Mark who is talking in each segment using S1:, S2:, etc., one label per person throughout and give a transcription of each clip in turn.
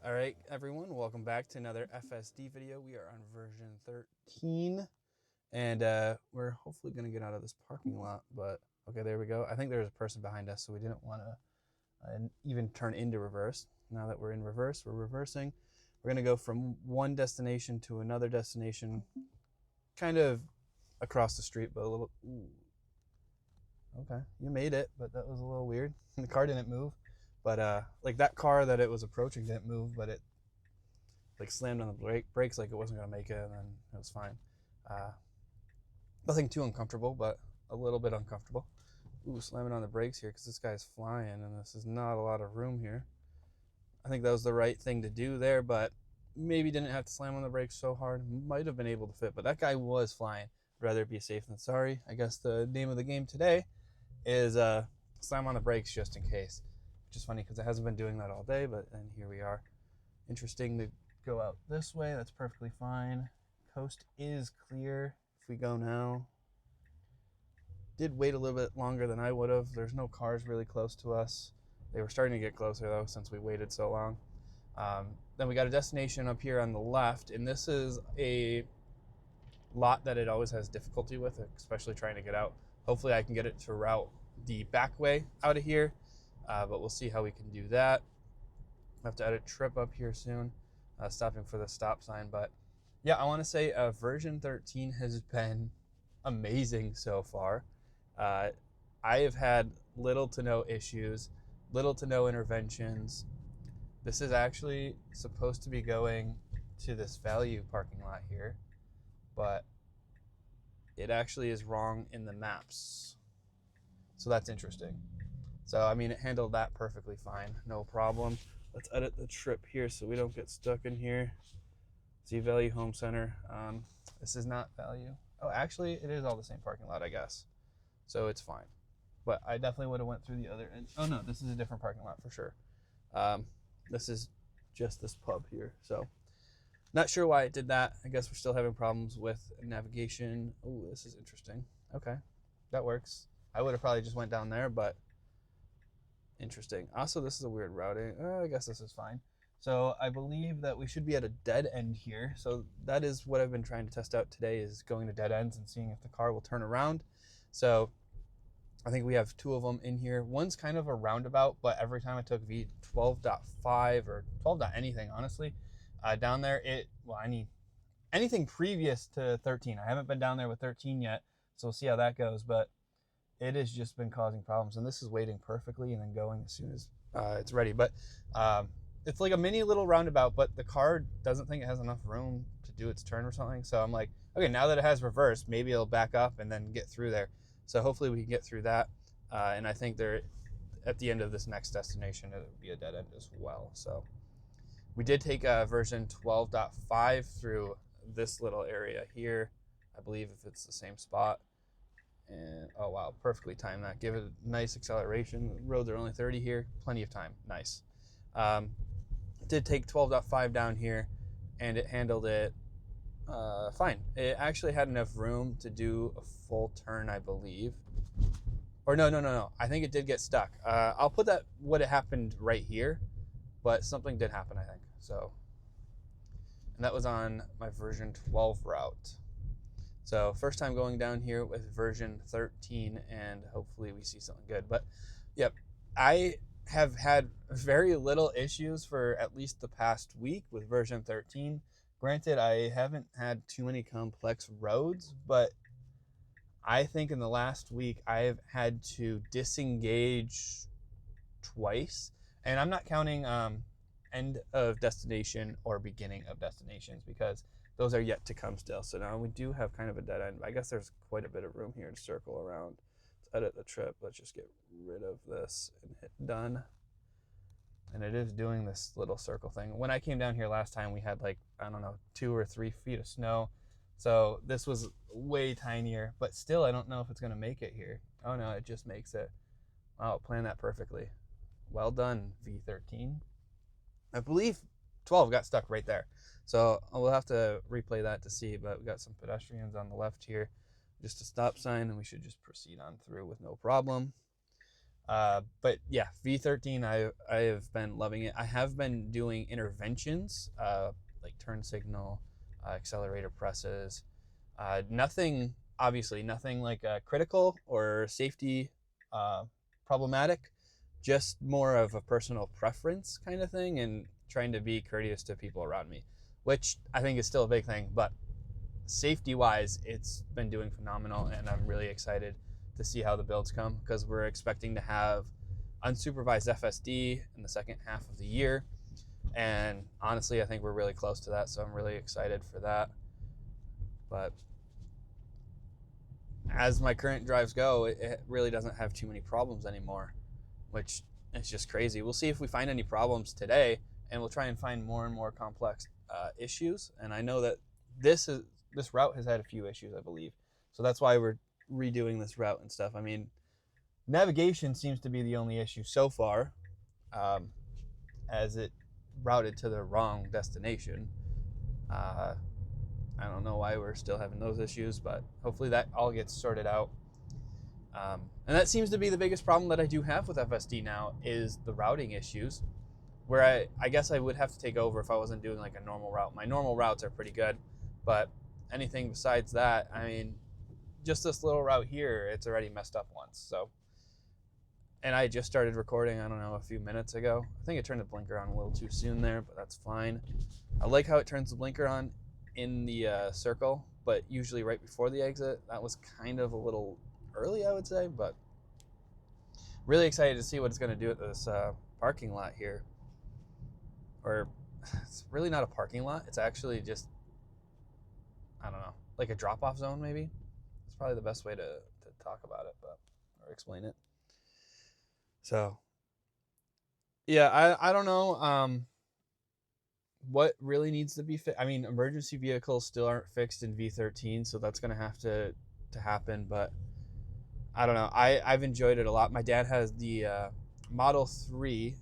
S1: All right, everyone, welcome back to another FSD video. We are on version 13, and we're hopefully going to get out of this parking lot, but okay, there we go. I think there's a person behind us, so we didn't want to even turn into reverse. Now that we're in reverse, we're reversing. We're going to go from one destination to another destination, kind of across the street, but a little... Ooh. Okay, you made it, but that was a little weird. The car didn't move. But like that car that it was approaching didn't move, but it like slammed on the brakes like it wasn't gonna make it, and then it was fine. Uh, Nothing too uncomfortable, but a little bit uncomfortable. Ooh, slamming on the brakes here because this guy's flying, and this is not a lot of room here. I think that was the right thing to do there, but maybe didn't have to slam on the brakes so hard. Might have been able to fit, but that guy was flying. I'd rather be safe than sorry. I guess the name of the game today is slam on the brakes just in case. Which is funny because it hasn't been doing that all day, but then here we are. Interesting to go out this way. That's perfectly fine. Coast is clear. If we go now, did wait a little bit longer than I would have. There's no cars really close to us. They were starting to get closer though since we waited so long. Then we got a destination up here on the left, and this is a lot that it always has difficulty with, especially trying to get out. Hopefully I can get it to route the back way out of here, but we'll see how we can do that. I have to edit trip up here soon, stopping for the stop sign. But yeah, I want to say version 13 has been amazing so far. I have had little to no issues, little to no interventions. This is actually supposed to be going to this value parking lot here, but it actually is wrong in the maps. So that's interesting. So, I mean, it handled that perfectly fine, no problem. Let's edit the trip here so we don't get stuck in here. See Value Home Center. This is not Value. Oh, actually, it is all the same parking lot, I guess. So it's fine. But I definitely would have went through the other end. Oh, no, this is a different parking lot for sure. This is just this pub here. So not sure why it did that. I guess we're still having problems with navigation. Oh, this is interesting. Okay, that works. I would have probably just went down there, but interesting. Also, this is a weird routing. I guess this is fine. So I believe that we should be at a dead end here. So that is what I've been trying to test out today, is going to dead ends and seeing if the car will turn around. So I think we have two of them in here. One's kind of a roundabout, but every time I took V12.5 or 12. Anything, honestly, down there, I need anything previous to 13. I haven't been down there with 13 yet, so we'll see how that goes. But it has just been causing problems, and this is waiting perfectly and then going as soon as it's ready. But it's like a mini little roundabout, but the car doesn't think it has enough room to do its turn or something. So I'm like, okay, now that it has reverse, maybe it'll back up and then get through there. So hopefully we can get through that. And I think they're at the end of this next destination, it would be a dead end as well. So we did take version 12.5 through this little area here. I believe if it's the same spot. And oh wow, perfectly timed that. Give it a nice acceleration. The roads are only 30 here, plenty of time. Nice. Did take 12.5 down here, and it handled it fine. It actually had enough room to do a full turn, I believe. Or no. I think it did get stuck. I'll put that what it happened right here, but something did happen, I think. So, and that was on my version 12 route. So first time going down here with version 13, and hopefully we see something good. But yep, I have had very little issues for at least the past week with version 13. Granted, I haven't had too many complex roads, but I think in the last week I've had to disengage twice. And I'm not counting end of destination or beginning of destinations, because those are yet to come still. So now we do have kind of a dead end. I guess there's quite a bit of room here to circle around. Let's edit the trip. Let's just get rid of this and hit done. And it is doing this little circle thing. When I came down here last time, we had like, I don't know, 2 or 3 feet of snow. So this was way tinier, but still, I don't know if it's gonna make it here. Oh no, it just makes it. Wow, planned that perfectly. Well done, V13. I believe 12 got stuck right there. So we'll have to replay that to see, but we got some pedestrians on the left here. Just a stop sign, and we should just proceed on through with no problem. But yeah, V13, I have been loving it. I have been doing interventions, like turn signal, accelerator presses. Nothing, obviously, nothing like critical or safety problematic. Just more of a personal preference kind of thing, and trying to be courteous to people around me, which I think is still a big thing. But safety wise, it's been doing phenomenal, and I'm really excited to see how the builds come, because we're expecting to have unsupervised FSD in the second half of the year. And honestly, I think we're really close to that, so I'm really excited for that. But as my current drives go, it really doesn't have too many problems anymore, which is just crazy. We'll see if we find any problems today, and we'll try and find more and more complex issues. And I know that this route has had a few issues, I believe. So that's why we're redoing this route and stuff. I mean, navigation seems to be the only issue so far, as it routed to the wrong destination. I don't know why we're still having those issues, but hopefully that all gets sorted out. And that seems to be the biggest problem that I do have with FSD now, is the routing issues, where I guess I would have to take over if I wasn't doing like a normal route. My normal routes are pretty good, but anything besides that, I mean, just this little route here, it's already messed up once. So, and I just started recording, I don't know, a few minutes ago. I think I turned the blinker on a little too soon there, but that's fine. I like how it turns the blinker on in the circle, but usually right before the exit. That was kind of a little early, I would say, but really excited to see what it's going to do at this parking lot here. Or it's really not a parking lot, it's actually just, I don't know, like a drop-off zone maybe. It's probably the best way to talk about it, but or explain it. So yeah, I don't know what really needs to be fixed. I mean, emergency vehicles still aren't fixed in V13, so that's going to have to happen. But I don't know. I've enjoyed it a lot. My dad has the Model 3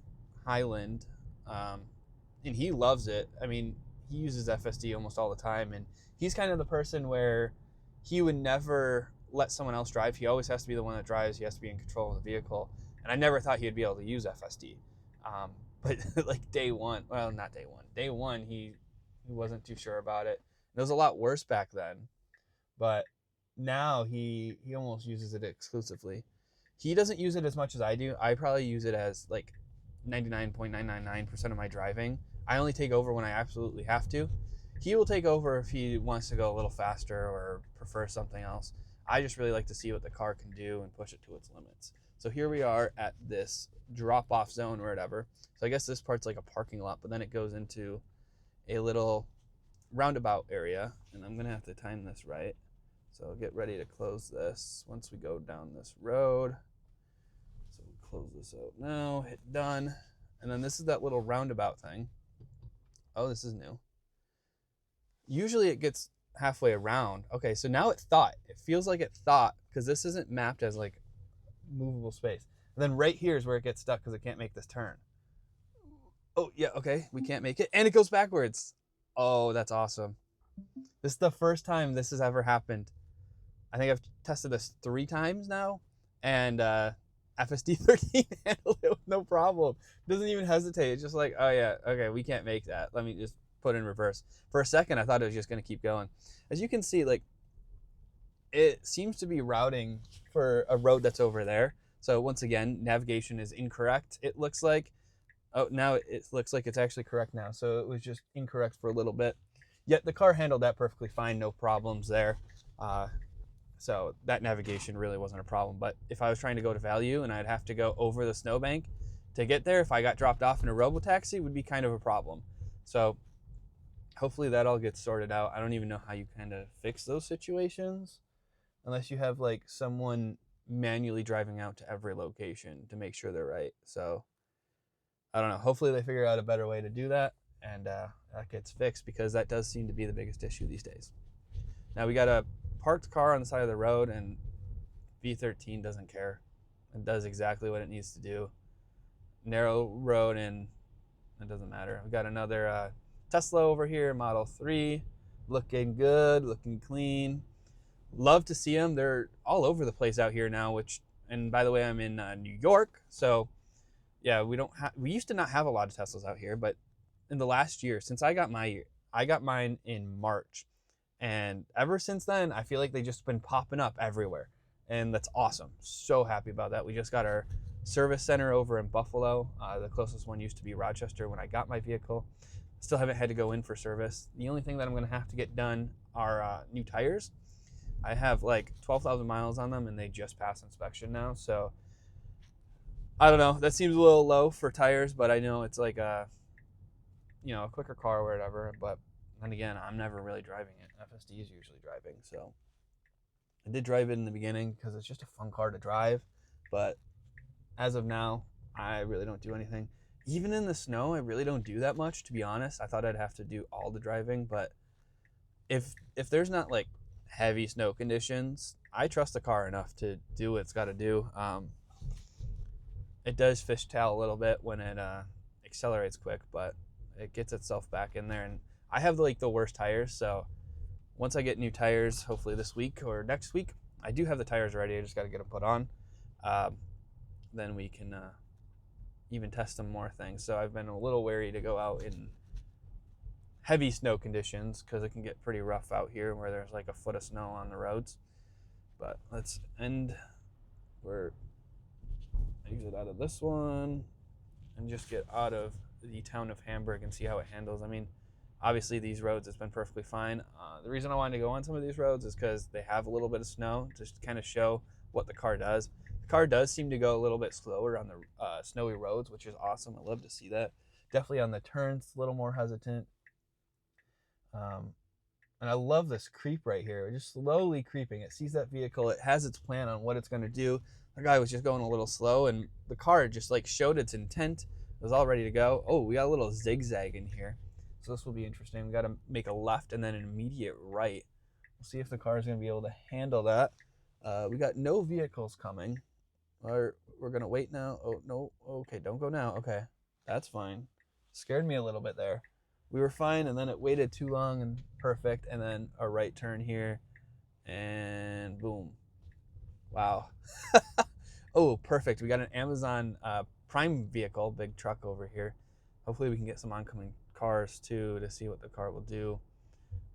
S1: Highland, and he loves it. I mean, he uses FSD almost all the time, and he's kind of the person where he would never let someone else drive. He always has to be the one that drives. He has to be in control of the vehicle. And I never thought he'd be able to use FSD. But like day one, well, not day one. Day one, he wasn't too sure about it. It was a lot worse back then. But now he almost uses it exclusively. He doesn't use it as much as I do. I probably use it as like 99.999% of my driving. I only take over when I absolutely have to. He will take over if he wants to go a little faster or prefers something else. I just really like to see what the car can do and push it to its limits. So here we are at this drop-off zone or whatever. So I guess this part's like a parking lot, but then it goes into a little roundabout area, and I'm gonna have to time this right. So get ready to close this once we go down this road. So we'll close this out now, hit done. And then this is that little roundabout thing. Oh, this is new. Usually it gets halfway around. Okay, so now it feels like it thought, because this isn't mapped as like movable space. And then right here is where it gets stuck because it can't make this turn. Oh yeah, okay, we can't make it, and it goes backwards. Oh, that's awesome. This is the first time this has ever happened. I think I've tested this 3 times now, and FSD 13 handled it with no problem. It doesn't even hesitate. It's just like, oh yeah, okay, we can't make that. Let me just put in reverse. For a second, I thought it was just going to keep going. As you can see, like, it seems to be routing for a road that's over there. So once again, navigation is incorrect, it looks like. Oh, now it looks like it's actually correct now. So it was just incorrect for a little bit. Yet the car handled that perfectly fine, no problems there. So that navigation really wasn't a problem. But if I was trying to go to Value and I'd have to go over the snowbank to get there, if I got dropped off in a robotaxi, it would be kind of a problem. So hopefully that all gets sorted out. I don't even know how you kind of fix those situations unless you have like someone manually driving out to every location to make sure they're right. So I don't know. Hopefully they figure out a better way to do that, and that gets fixed, because that does seem to be the biggest issue these days. Now we got a parked car on the side of the road, and V13 doesn't care. It does exactly what it needs to do. Narrow road, and it doesn't matter. We got another Tesla over here, Model 3, looking good, looking clean. Love to see them. They're all over the place out here now, which And by the way, I'm in New York, so yeah, we used to not have a lot of Teslas out here, but in the last year, since I got mine in March, and ever since then, I feel like they just been popping up everywhere, and that's awesome. So happy about that. We just got our service center over in Buffalo. The closest one used to be Rochester when I got my vehicle. Still haven't had to go in for service. The only thing that I'm going to have to get done are new tires. I have like 12,000 miles on them, and they just passed inspection now. So I don't know. That seems a little low for tires, but I know it's like a quicker car or whatever. But then again, I'm never really driving it. FSD is usually driving. So I did drive it in the beginning because it's just a fun car to drive. But as of now, I really don't do anything. Even in the snow, I really don't do that much, to be honest. I thought I'd have to do all the driving, but if there's not like heavy snow conditions, I trust the car enough to do what it's got to do. It does fishtail a little bit when it accelerates quick, but it gets itself back in there. And I have like the worst tires, so once I get new tires, hopefully this week or next week, I do have the tires ready. I just got to get them put on. Then we can even test some more things. So I've been a little wary to go out in heavy snow conditions because it can get pretty rough out here where there's like a foot of snow on the roads. But let's exit out of this one and just get out of the town of Hamburg and see how it handles. I mean, obviously these roads, it's been perfectly fine. The reason I wanted to go on some of these roads is because they have a little bit of snow, just to kind of show what the car does. The car does seem to go a little bit slower on the snowy roads, which is awesome. I love to see that. Definitely on the turns, a little more hesitant. And I love this creep right here. We're just slowly creeping. It sees that vehicle. It has its plan on what it's going to do. The guy was just going a little slow, and the car just like showed its intent. It was all ready to go. Oh, we got a little zigzag in here. So this will be interesting. We got to make a left and then an immediate right. We'll see if the car is going to be able to handle that. We got no vehicles coming. Or we're going to wait now. Oh, no. Okay, don't go now. Okay, that's fine. Scared me a little bit there. We were fine, and then it waited too long, and perfect. And then a right turn here, and boom. Wow. Oh, perfect. We got an Amazon Prime vehicle, big truck over here. Hopefully we can get some oncoming cars too to see what the car will do.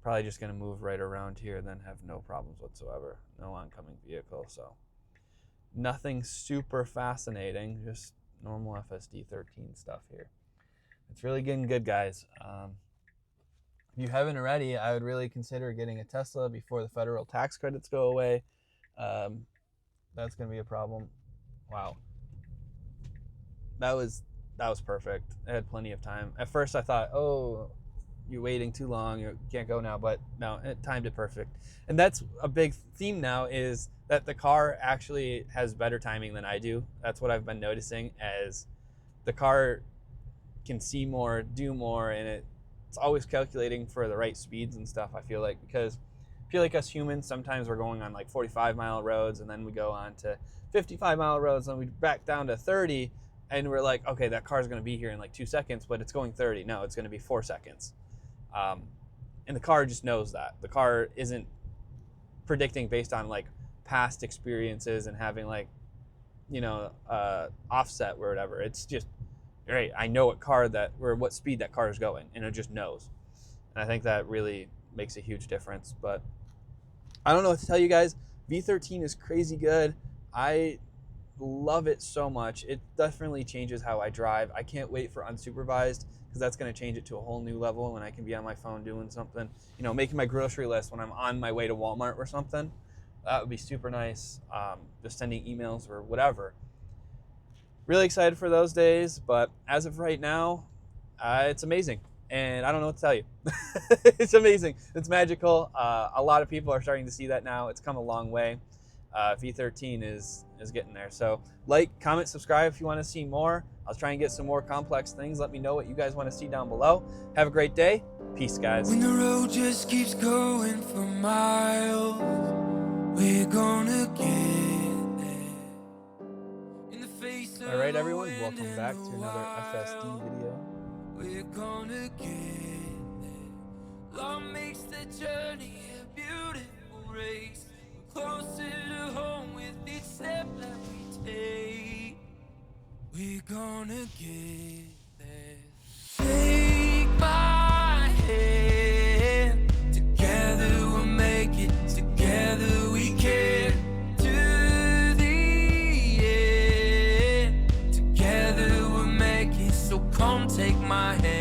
S1: Probably just going to move right around here and then have no problems whatsoever. No oncoming vehicle, so nothing super fascinating, just normal FSD 13 stuff here. It's really getting good, guys. If you haven't already, I would really consider getting a Tesla before the federal tax credits go away. That's going to be a problem. Wow. That was perfect. I had plenty of time. At first I thought, oh, you're waiting too long, you can't go now, but no, it timed it perfect. And that's a big theme now, is that the car actually has better timing than I do. That's what I've been noticing, as the car can see more, do more, and it's always calculating for the right speeds and stuff, I feel like, because I feel like us humans, sometimes we're going on like 45-mile roads, and then we go on to 55-mile roads, and we back down to 30, and we're like, okay, that car's going to be here in like 2 seconds, but it's going 30. No, it's going to be 4 seconds. And the car just knows that. The car isn't predicting based on like past experiences and having like, offset or whatever. It's just, right, I know what speed that car is going, and it just knows. And I think that really makes a huge difference. But I don't know what to tell you guys. V13 is crazy good. I love it so much. It definitely changes how I drive. I can't wait for unsupervised, because that's going to change it to a whole new level when I can be on my phone doing something, making my grocery list when I'm on my way to Walmart or something. That would be super nice. Just sending emails or whatever. Really excited for those days, but as of right now, it's amazing. And I don't know what to tell you. It's amazing. It's magical. A lot of people are starting to see that now. It's come a long way. V13 is getting there. So like, comment, subscribe if you want to see more. I'll try and get some more complex things. Let me know what you guys want to see down below. Have a great day. Peace, guys.
S2: When the road just keeps going for miles, we're gonna get there. In the face of
S1: All right, everyone,
S2: the wind
S1: welcome back
S2: and
S1: to
S2: the
S1: another FSD
S2: wild,
S1: video.
S2: we're gonna get there. Love makes the journey a beautiful race. We're closer to home with each step that we take. gonna get there. Take my hand. Together we'll make it. Together we can. To the end. Together we'll make it. So come take my hand.